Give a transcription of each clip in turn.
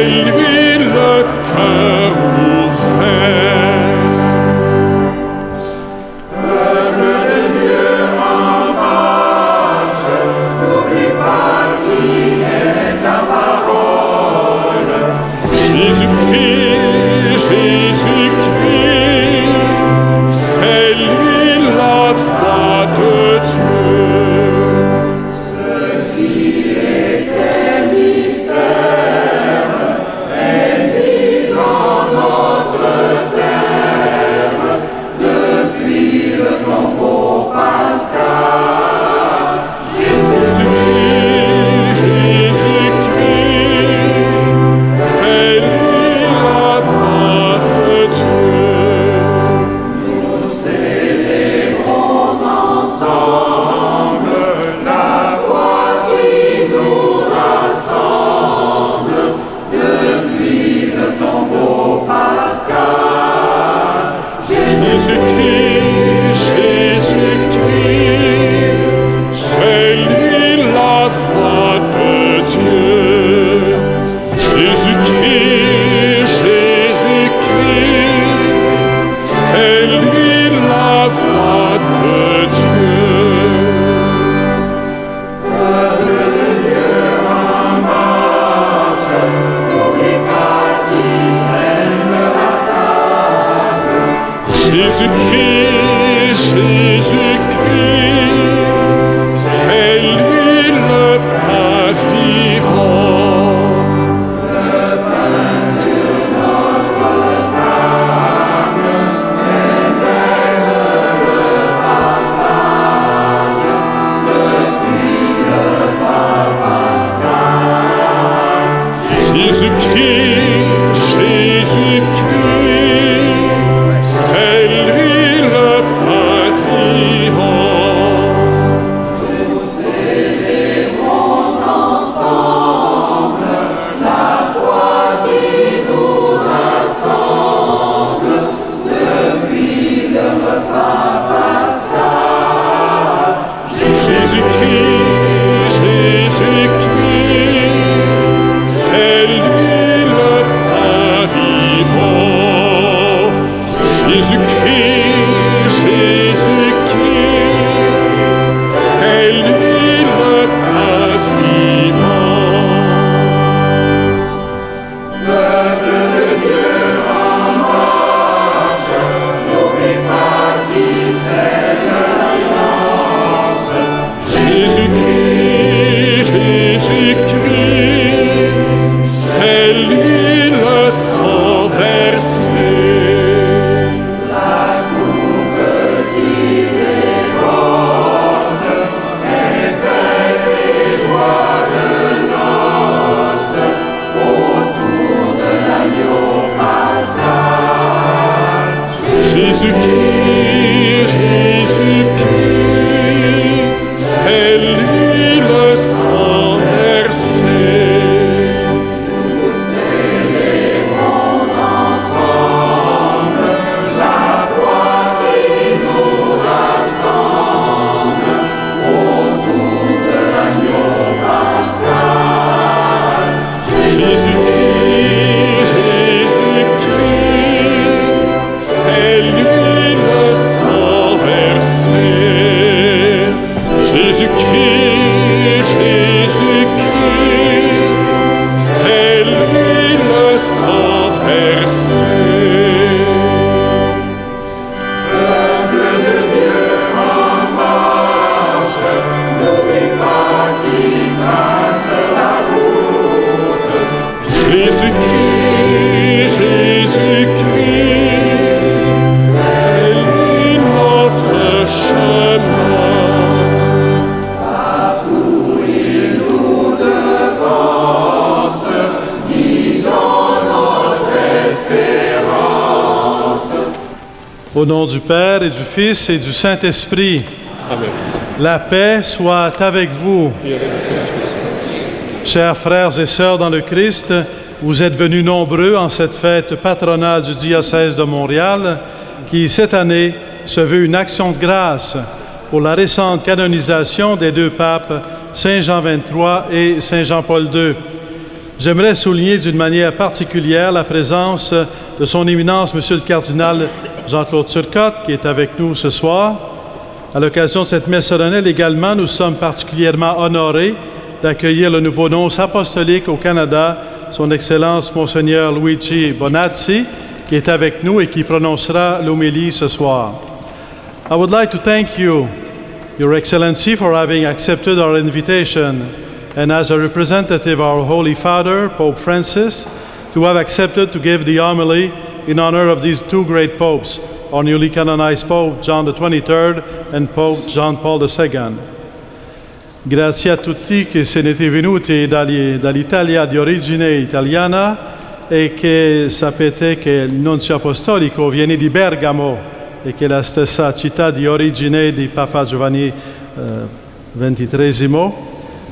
lui le cœur ouvert. Peuple de Dieu en marche, n'oublie pas qui est ta parole. Jésus-Christ, Jésus-Christ, c'est lui la foi de Dieu. Ce qui était mystère est mis en notre terre depuis le tombeau pascal. Jésus-Christ, Jésus-Christ, c'est lui la voix de Dieu. Nous célébrons ensemble la foi qui nous rassemble depuis le tombeau pascal. Jésus-Christ, Jésus-Christ, c'est lui la voix de Dieu. Jésus-Christ, Jésus-Christ, c'est lui la voix de Dieu. Peuple de Dieu en marche, n'oublie pas qui dresse la table. Jésus-Christ, Jésus-Christ, c'est lui le pain vivant. Le pain sur notre table fait naître le partage depuis le repas pascal. Jésus-Christ, Jésus-Christ, c'est lui le pain vivant. Nous célébrons ensemble la foi qui nous rassemble depuis le repas pascal. Jésus-Christ, Jésus-Christ, c'est lui le pain vivant. Jésus-Christ, Jésus-Christ, c'est lui le pain vivant. Peuple de Dieu en marche, n'oublie pas qui scelle l'alliance. Jésus-Christ, Jésus-Christ, c'est lui le sang versé. La coupe qui déborde est faite et joie de noces autour de l'agneau pascal. Jésus-Christ, Jésus-Christ, c'est lui le sang versé. Nous célébrons ensemble la foi qui nous rassemble autour de l'agneau pascal. Jésus-Christ, Jésus-Christ, c'est lui le sang versé. Jésus-Christ, Jésus-Christ, c'est lui le sang versé. Peuple de Dieu en marche, n'oublie pas qui trace la route. Jésus-Christ, Jésus-Christ, c'est lui notre chemin. Partout il nous devance, guidant notre espérance. Au nom du Père et du Fils et du Saint-Esprit, Amen. la paix soit avec vous. Et avec votre esprit. Chers frères et sœurs dans le Christ, vous êtes venus nombreux en cette fête patronale du diocèse de Montréal qui, cette année, se veut une action de grâce pour la récente canonisation des deux papes, Saint Jean XXIII et Saint Jean-Paul II. j'aimerais souligner d'une manière particulière la présence de son éminence, Monsieur le cardinal Jean-Claude Turcotte, qui est avec nous ce soir. À l'occasion de cette messe solennelle également, nous sommes particulièrement honorés d'accueillir le nouveau nonce apostolique au Canada, son Excellence Monseigneur Luigi Bonazzi, qui est avec nous et qui prononcera l'homélie ce soir. I would like to thank you, Your Excellency, for having accepted our invitation, and as a representative of our Holy Father, Pope Francis, to have accepted to give the homily in honor of these two great popes, our newly canonized Pope John XXIII and Pope John Paul II. Grazie a tutti che siete venuti dall'Italia di origine italiana e che sapete che il nunzio apostolico viene di Bergamo e che è la stessa città di origine di Papa Giovanni XXIII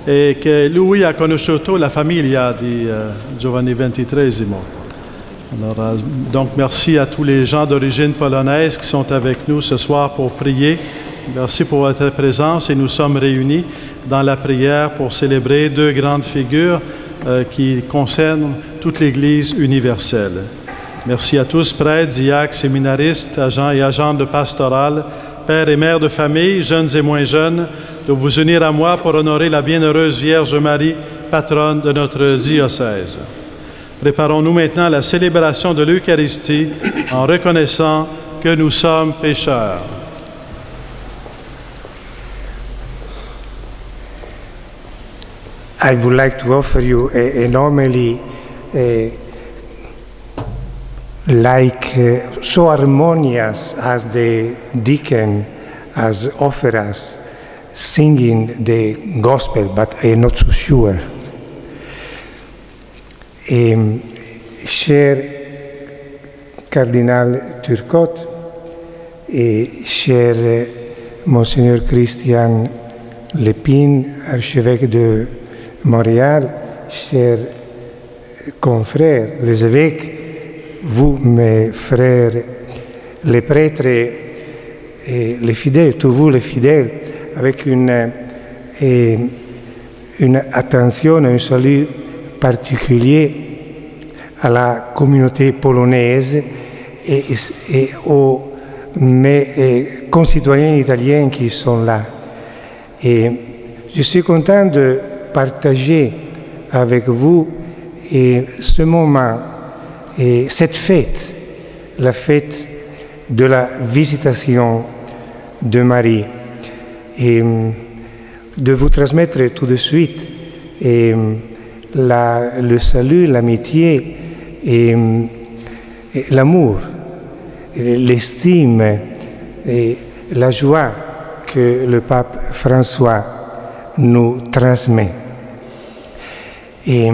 e che lui ha conosciuto la famiglia di Giovanni XXIII. Alors, donc merci à tous les gens d'origine polonaise qui sont avec nous ce soir pour prier. Merci pour votre présence et nous sommes réunis dans la prière pour célébrer deux grandes figures qui concernent toute l'Église universelle. Merci à tous, prêtres, diacres, séminaristes, agents et agentes de pastoral, pères et mères de famille, jeunes et moins jeunes, de vous unir à moi pour honorer la bienheureuse Vierge Marie, patronne de notre diocèse. Préparons-nous maintenant à la célébration de l'Eucharistie en reconnaissant que nous sommes pécheurs. I would like to offer you an homily so harmonious as the deacon has offered us, singing the gospel, but I'm not so sure. Cher cardinal Turcotte et cher Monseigneur Christian Lépine, archevêque de Montréal, chers confrères, les évêques, vous, mes frères, les prêtres et les fidèles, tous vous les fidèles, avec une attention, un salut particulier à la communauté polonaise et aux mes concitoyens italiens qui sont là. Et je suis content de partager avec vous ce moment et cette fête, la fête de la visitation de Marie, et de vous transmettre tout de suite le salut, l'amitié et l'amour, l'estime et la joie que le pape François nous transmet. Et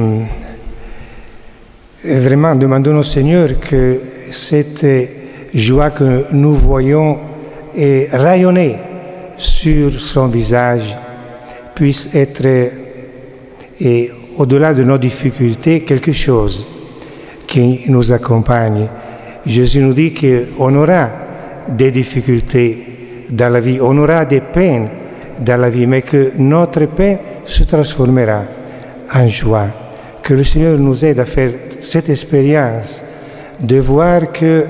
vraiment, demandons au Seigneur que cette joie que nous voyons rayonner sur son visage puisse être, au-delà de nos difficultés, quelque chose qui nous accompagne. Jésus nous dit qu'on aura des difficultés dans la vie, on aura des peines dans la vie, mais que notre peine se transformera en joie. Que le Seigneur nous aide à faire cette expérience de voir que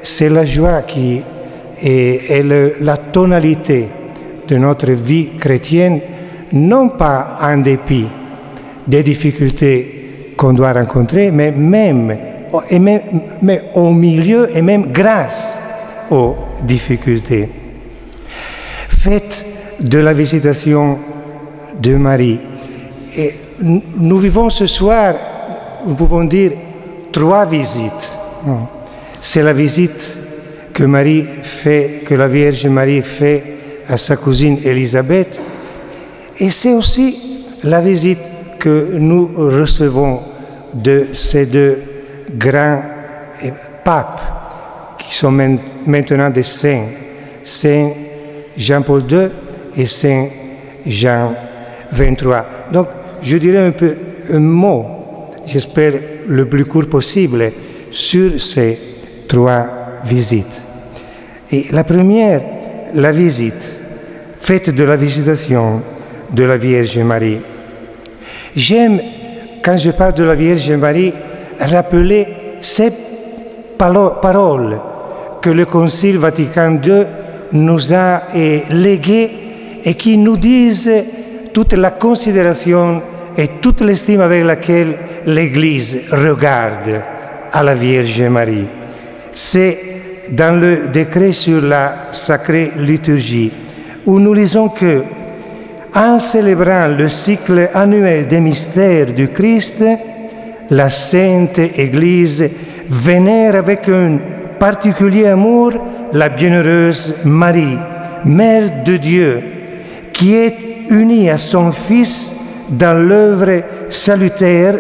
c'est la joie qui est la tonalité de notre vie chrétienne, non pas en dépit des difficultés qu'on doit rencontrer, mais au milieu et même grâce aux difficultés. Fête de la visitation de Marie. Et nous vivons ce soir, nous pouvons dire, 3 visites. C'est la visite que la Vierge Marie fait à sa cousine Élisabeth, et c'est aussi la visite que nous recevons de ces 2 grands papes qui sont maintenant des saints, Saint Jean-Paul II et Saint Jean XXIII. Donc, je dirais un mot, j'espère le plus court possible, sur ces 3 visites. Et la première, la visite, fête de la visitation de la Vierge Marie. J'aime quand je parle de la Vierge Marie, rappeler ces paroles que le Concile Vatican II nous a léguées et qui nous disent toute la considération et toute l'estime avec laquelle l'Église regarde à la Vierge Marie. C'est dans le décret sur la sacrée liturgie où nous lisons que, en célébrant le cycle annuel des mystères du Christ, la Sainte Église vénère avec un particulier amour la bienheureuse Marie, Mère de Dieu, qui est unie à son Fils dans l'œuvre salutaire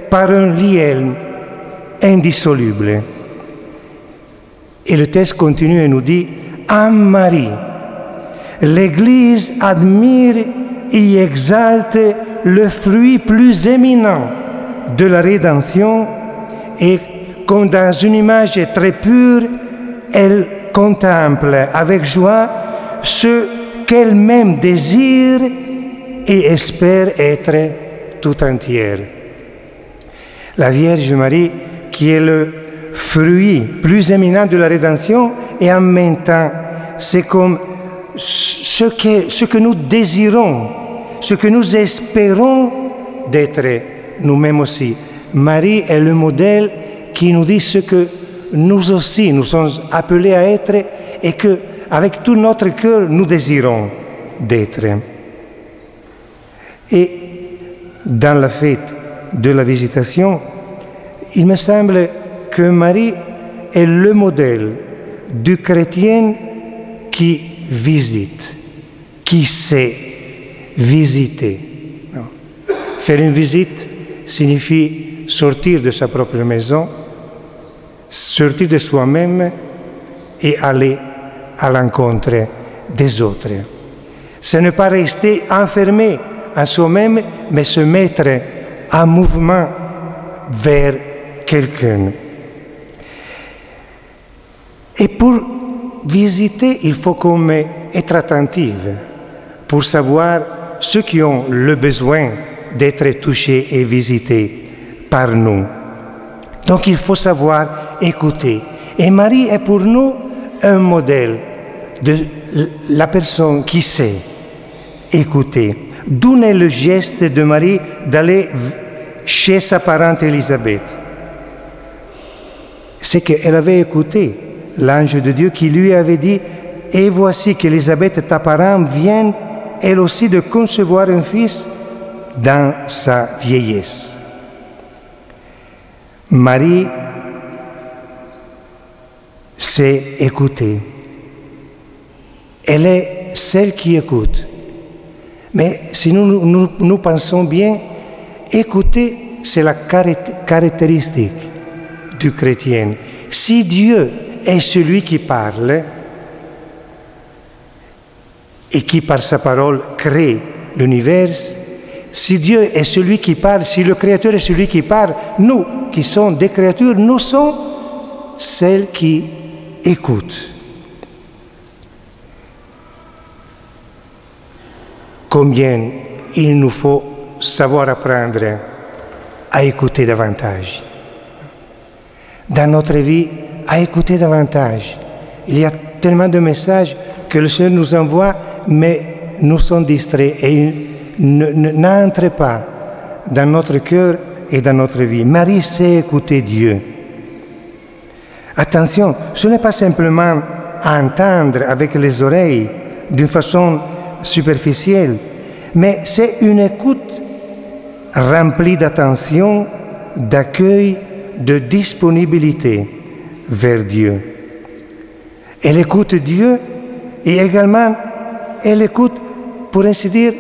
par un lien indissoluble. Et le texte continue et nous dit « En Marie, l'Église admire et exalte le fruit plus éminent de la rédemption et comme dans une image très pure, elle contemple avec joie ce qu'elle-même désire et espère être tout entière. » La Vierge Marie, qui est le fruit plus éminent de la rédemption, et en même temps, c'est comme ce que nous désirons, ce que nous espérons d'être nous-mêmes aussi. Marie est le modèle qui nous dit ce que nous aussi, nous sommes appelés à être et que, avec tout notre cœur, nous désirons d'être. Et dans la fête de la Visitation, il me semble que Marie est le modèle du chrétien qui visite, qui sait visiter. Non. Faire une visite signifie sortir de sa propre maison, sortir de soi-même et aller à l'encontre des autres. Ce n'est pas rester enfermé en soi-même, mais se mettre en mouvement vers quelqu'un. Et pour visiter, il faut comme être attentif pour savoir ceux qui ont le besoin d'être touchés et visités par nous. Donc il faut savoir écouter. Et Marie est pour nous un modèle de la personne qui sait écouter. D'où naît le geste de Marie d'aller chez sa parente Élisabeth. C'est qu'elle avait écouté l'ange de Dieu qui lui avait dit « Et voici qu'Élisabeth, ta parente, vient elle aussi de concevoir un fils dans sa vieillesse. » Marie sait écouter. Elle est celle qui écoute. Mais si nous pensons bien, écouter, c'est la caractéristique du chrétien. Si Dieu est celui qui parle et qui par sa parole crée l'univers, si Dieu est celui qui parle, si le Créateur est celui qui parle, nous qui sommes des créatures, nous sommes celles qui écoutent. Combien il nous faut savoir apprendre à écouter davantage. Dans notre vie, à écouter davantage. Il y a tellement de messages que le Seigneur nous envoie, mais nous sommes distraits et ils n'entrent pas dans notre cœur et dans notre vie. Marie sait écouter Dieu. Attention, ce n'est pas simplement entendre avec les oreilles d'une façon superficielle, mais c'est une écoute remplie d'attention, d'accueil, de disponibilité vers Dieu. Elle écoute Dieu et également elle écoute, pour ainsi dire,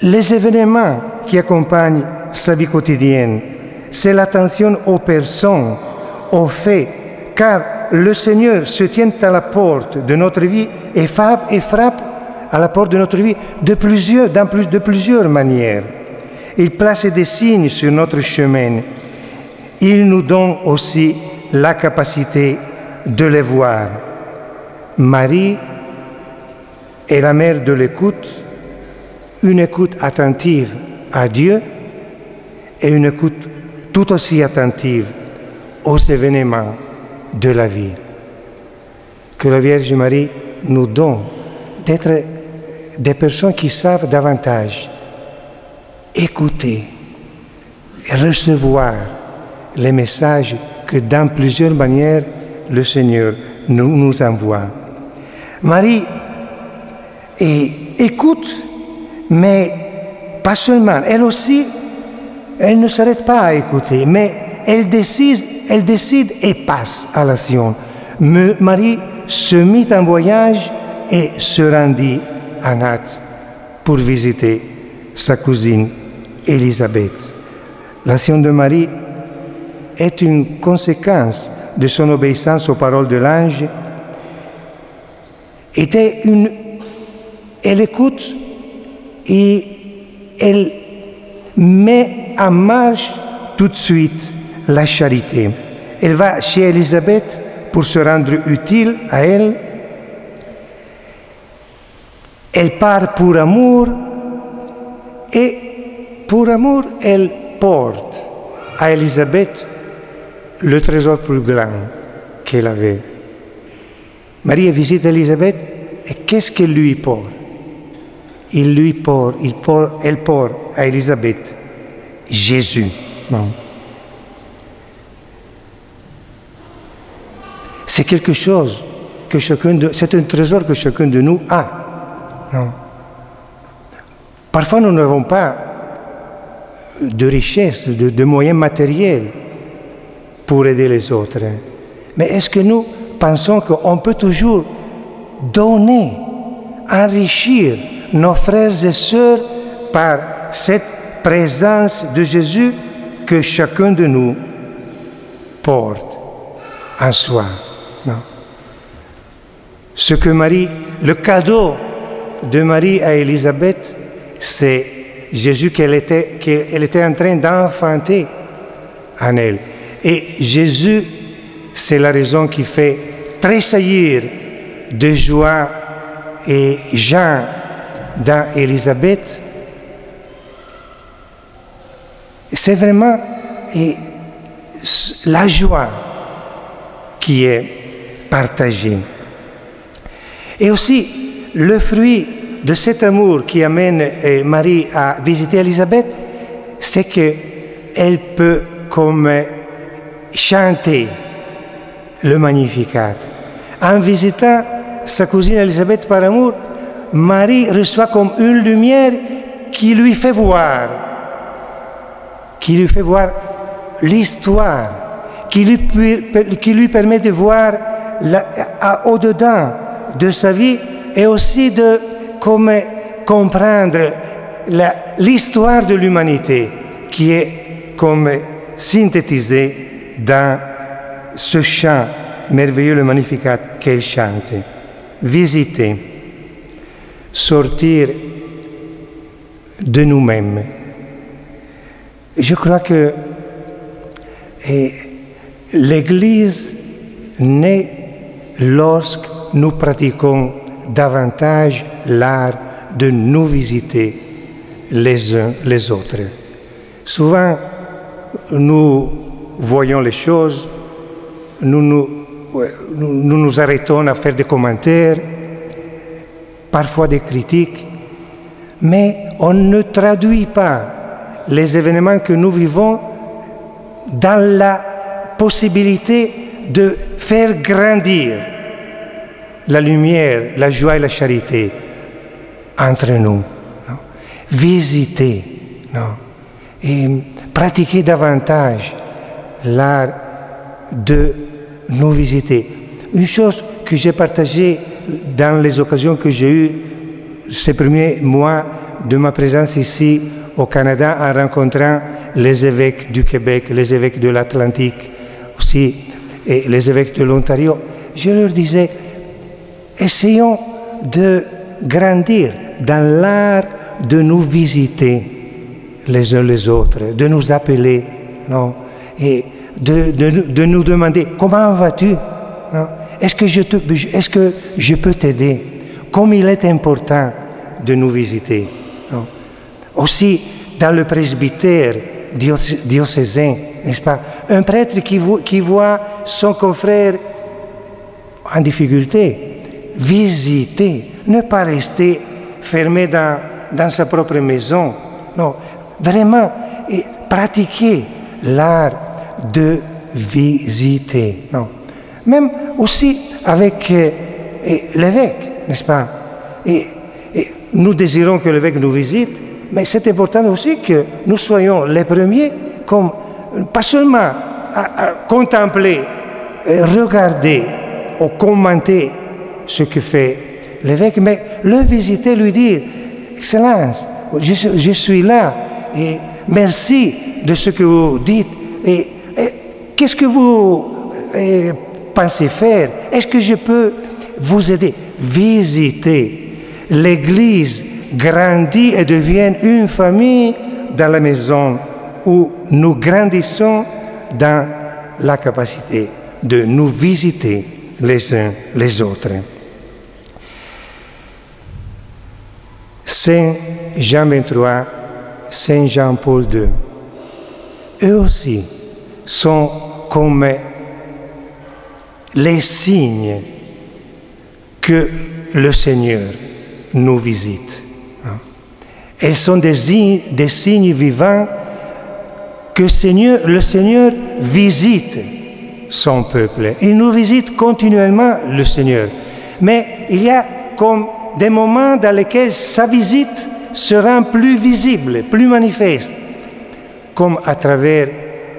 les événements qui accompagnent sa vie quotidienne. C'est l'attention aux personnes, aux faits, car le Seigneur se tient à la porte de notre vie et frappe à la porte de notre vie de plusieurs manières. Il place des signes sur notre chemin. Il nous donne aussi la capacité de les voir. Marie est la mère de l'écoute, une écoute attentive à Dieu et une écoute tout aussi attentive aux événements de la vie. Que la Vierge Marie nous donne d'être des personnes qui savent davantage écouter et recevoir les messages que dans plusieurs manières le Seigneur nous envoie. Marie écoute, mais pas seulement. Elle aussi, elle ne s'arrête pas à écouter, mais elle décide et passe à l'action. Marie se mit en voyage et se rendit à Naples pour visiter sa cousine Élisabeth. L'action de Marie est une conséquence de son obéissance aux paroles de l'ange. Elle écoute et elle met en marche tout de suite la charité. Elle va chez Élisabeth pour se rendre utile à elle. Elle part pour amour et pour amour, elle porte à Élisabeth le trésor plus grand qu'elle avait. Marie visite Élisabeth et qu'est-ce qu'elle lui porte? Elle porte à Élisabeth Jésus. Non. C'est quelque chose que c'est un trésor que chacun de nous a. Non. Parfois, nous n'avons pas de richesse, de moyens matériels pour aider les autres. Mais est-ce que nous pensons qu'on peut toujours donner, enrichir nos frères et sœurs par cette présence de Jésus que chacun de nous porte en soi? Non. Le cadeau de Marie à Élisabeth, c'est Jésus qu'elle était en train d'enfanter en elle. Et Jésus, c'est la raison qui fait tressaillir de joie et Jean dans Élisabeth. C'est vraiment la joie qui est partagée. Et aussi, le fruit de cet amour qui amène Marie à visiter Élisabeth, c'est qu'elle peut comme chanter le Magnificat. En visitant sa cousine Élisabeth par amour, Marie reçoit comme une lumière qui lui fait voir l'histoire, qui lui permet de voir au-dedans de sa vie et aussi de comprendre l'histoire de l'humanité qui est comme synthétisée dans ce chant merveilleux, le Magnificat qu'elle chante. Visiter, sortir de nous-mêmes. Je crois que l'Église naît lorsque nous pratiquons davantage l'art de nous visiter les uns les autres. Souvent, nous voyons les choses, nous nous arrêtons à faire des commentaires, parfois des critiques, mais on ne traduit pas les événements que nous vivons dans la possibilité de faire grandir la lumière, la joie et la charité entre nous. Non? Visiter, non? Et pratiquer davantage l'art de nous visiter. Une chose que j'ai partagée dans les occasions que j'ai eues ces premiers mois de ma présence ici au Canada en rencontrant les évêques du Québec, les évêques de l'Atlantique aussi et les évêques de l'Ontario, je leur disais, essayons de grandir dans l'art de nous visiter les uns les autres, de nous appeler, non? Et de nous demander comment vas-tu, non? Est-ce que je peux t'aider? Comme il est important de nous visiter, non? Aussi, dans le presbytère diocésain, n'est-ce pas? Un prêtre qui voit son confrère en difficulté, visiter, ne pas rester fermé dans sa propre maison. Non, vraiment, et pratiquer l'art de visiter. Non. Même aussi avec l'évêque, n'est-ce pas? Et nous désirons que l'évêque nous visite, mais c'est important aussi que nous soyons les premiers, comme, pas seulement à contempler, regarder ou commenter ce que fait l'évêque, mais le visiter, lui dire, Excellence, je suis là, et merci de ce que vous dites, et qu'est-ce que vous pensez faire? Est-ce que je peux vous aider? Visiter. L'Église grandit et devient une famille dans la maison où nous grandissons dans la capacité de nous visiter les uns les autres. Saint Jean XXIII, Saint Jean-Paul II, eux aussi sont comme les signes que le Seigneur nous visite. Elles sont des signes vivants que le Seigneur visite son peuple. Il nous visite continuellement, le Seigneur. Mais il y a comme des moments dans lesquels sa visite se rend plus visible, plus manifeste, comme à travers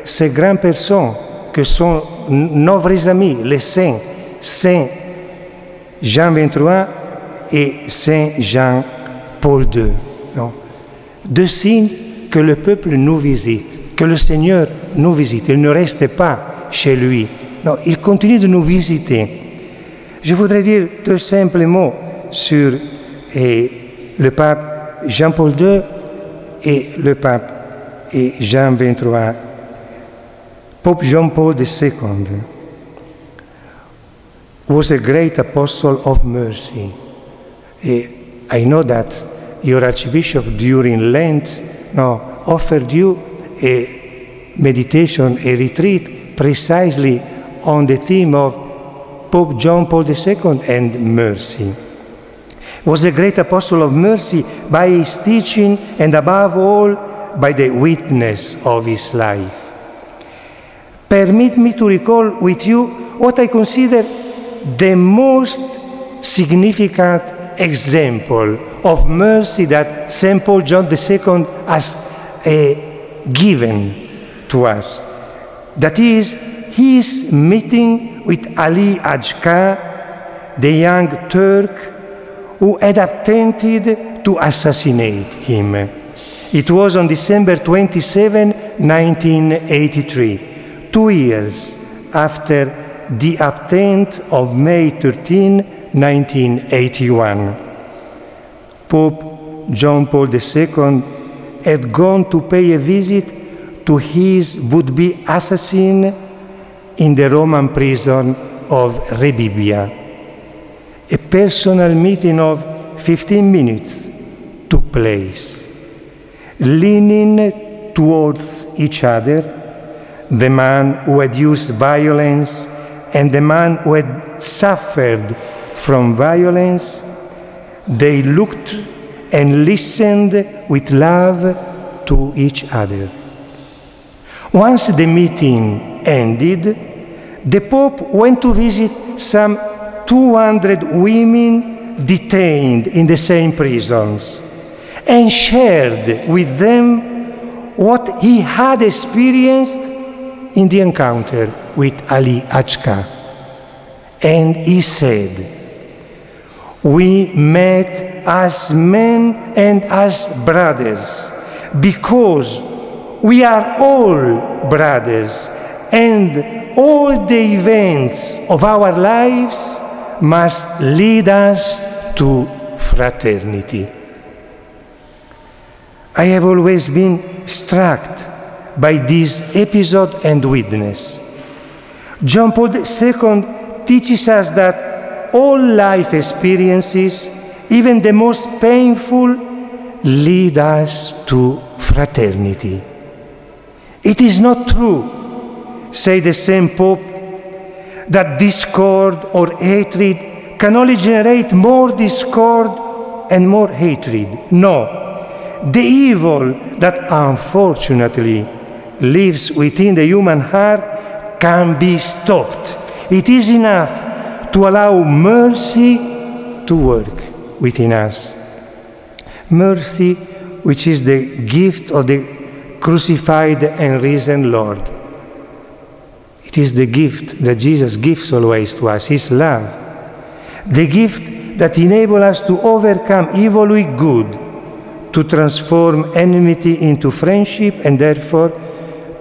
ces grandes personnes que sont nos vrais amis, les saints, Saint Jean XXIII et Saint Jean-Paul II. Non. Deux signes que le peuple nous visite, que le Seigneur nous visite. Il ne reste pas chez lui. Non, il continue de nous visiter. Je voudrais dire deux simples mots sur le pape Jean-Paul II et le pape Jean XXIII. Pope John Paul II was a great apostle of mercy. I know that your Archbishop during Lent offered you a meditation, a retreat precisely on the theme of Pope John Paul II and mercy. He was a great apostle of mercy by his teaching and above all by the witness of his life. Permit me to recall with you what I consider the most significant example of mercy that St. Paul John II has given to us. That is his meeting with Ali Ajka, the young Turk who had attempted to assassinate him. It was on December 27, 1983, 2 years after the attempt of May 13, 1981. Pope John Paul II had gone to pay a visit to his would-be assassin in the Roman prison of Rebibbia. A personal meeting of 15 minutes took place. Leaning towards each other, the man who had used violence and the man who had suffered from violence, they looked and listened with love to each other. Once the meeting ended, the Pope went to visit some 200 women detained in the same prisons and shared with them what he had experienced in the encounter with Ali Ajka. And he said, "We met as men and as brothers because we are all brothers, and all the events of our lives must lead us to fraternity." I have always been struck by this episode and witness. John Paul II teaches us that all life experiences, even the most painful, lead us to fraternity. It is not true, say the same Pope, that discord or hatred can only generate more discord and more hatred. No, the evil that unfortunately lives within the human heart can be stopped. It is enough to allow mercy to work within us. Mercy, which is the gift of the crucified and risen Lord. It is the gift that Jesus gives always to us, His love. The gift that enables us to overcome evil with good, to transform enmity into friendship, and therefore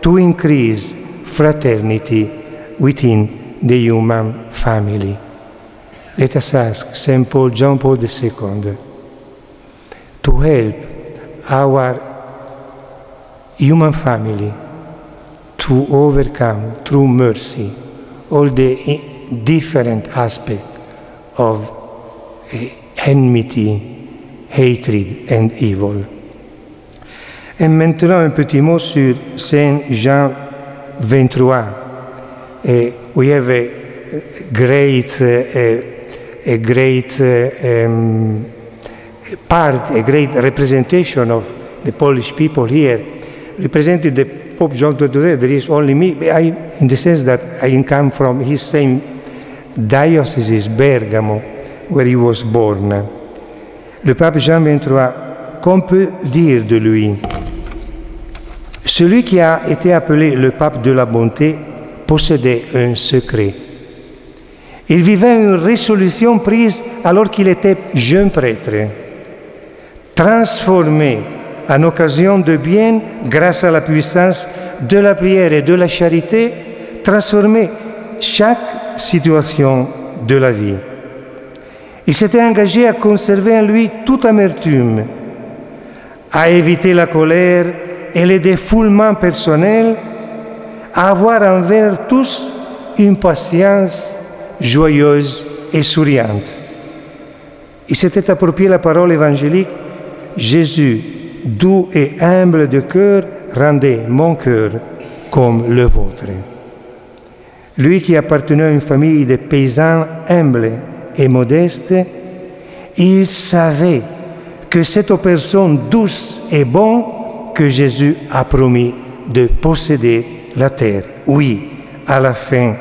to increase fraternity within the human family. Let us ask St. John Paul II to help our human family to overcome, through mercy, all the different aspects of enmity, hatred and evil. Et maintenant un petit mot sur Saint Jean 23. We have a great representation of the Polish people here. Represented the Pope John XXIII, there is only me, in the sense that I come from his same diocese, Bergamo, where he was born. Le pape Jean XXIII, qu'on peut dire de lui? Celui qui a été appelé le pape de la bonté possédait un secret. Il vivait une résolution prise alors qu'il était jeune prêtre, transformé en occasion de bien grâce à la puissance de la prière et de la charité, transformer chaque situation de la vie. Il s'était engagé à conserver en lui toute amertume, à éviter la colère et les défoulements personnels, à avoir envers tous une patience joyeuse et souriante. Il s'était approprié la parole évangélique: Jésus, doux et humble de cœur, rendez mon cœur comme le vôtre. Lui qui appartenait à une famille de paysans humbles et modestes, il savait que c'est aux personnes douces et bonnes que Jésus a promis de posséder la terre. Oui, à la fin,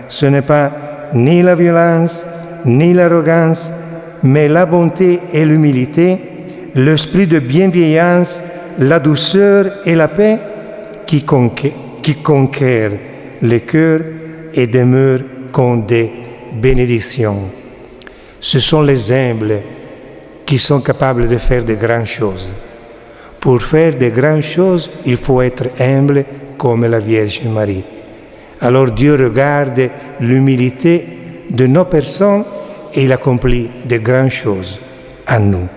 ce n'est pas ni la violence, ni l'arrogance, mais la bonté et l'humilité, l'esprit de bienveillance, la douceur et la paix qui conquièrent les cœurs et demeurent comme des bénédictions. Ce sont les humbles qui sont capables de faire de grandes choses. Pour faire de grandes choses, il faut être humble comme la Vierge Marie. Alors Dieu regarde l'humilité de nos personnes et il accomplit de grandes choses en nous.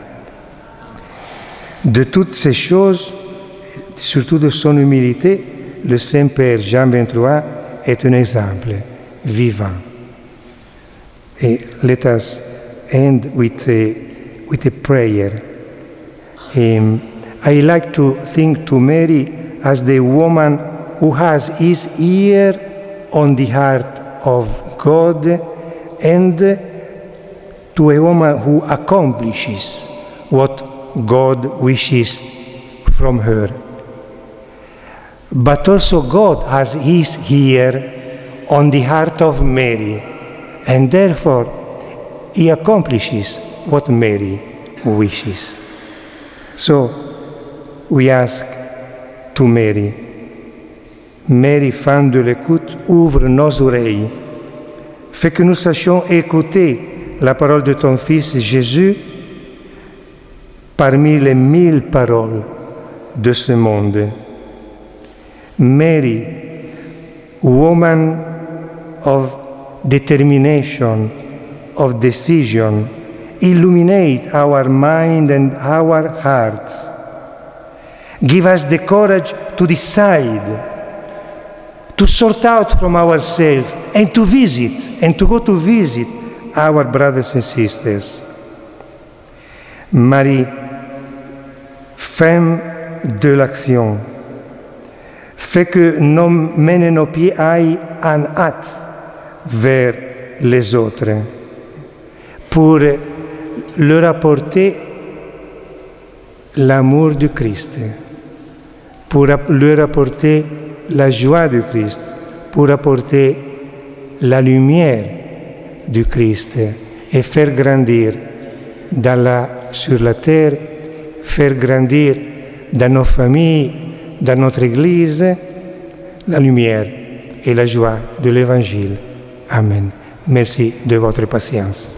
De toutes ces choses, surtout de son humilité, le Saint-Père Jean XXIII est un exemple vivant. Et let us end with a prayer. I like to think to Mary as the woman who has his ear on the heart of God, and to a woman who accomplishes what God wishes from her. But also God has his ear on the heart of Mary, and therefore he accomplishes what Mary wishes. So we ask to Mary, Mary, femme de l'écoute, ouvre nos oreilles, fais que nous sachions écouter la parole de ton Fils Jésus parmi les 1000 paroles de ce monde. Mary, woman of determination, of decision, illuminate our mind and our hearts. Give us the courage to decide, to sort out from ourselves and to visit, and to go to visit our brothers and sisters. Marie, femme de l'action, Fais que mène nos pieds aillent en hâte vers les autres pour leur apporter l'amour du Christ, pour leur apporter la joie du Christ, pour apporter la lumière du Christ et faire grandir sur la terre, faire grandir dans nos familles, dans notre Église, la lumière et la joie de l'Évangile. Amen. Merci de votre patience.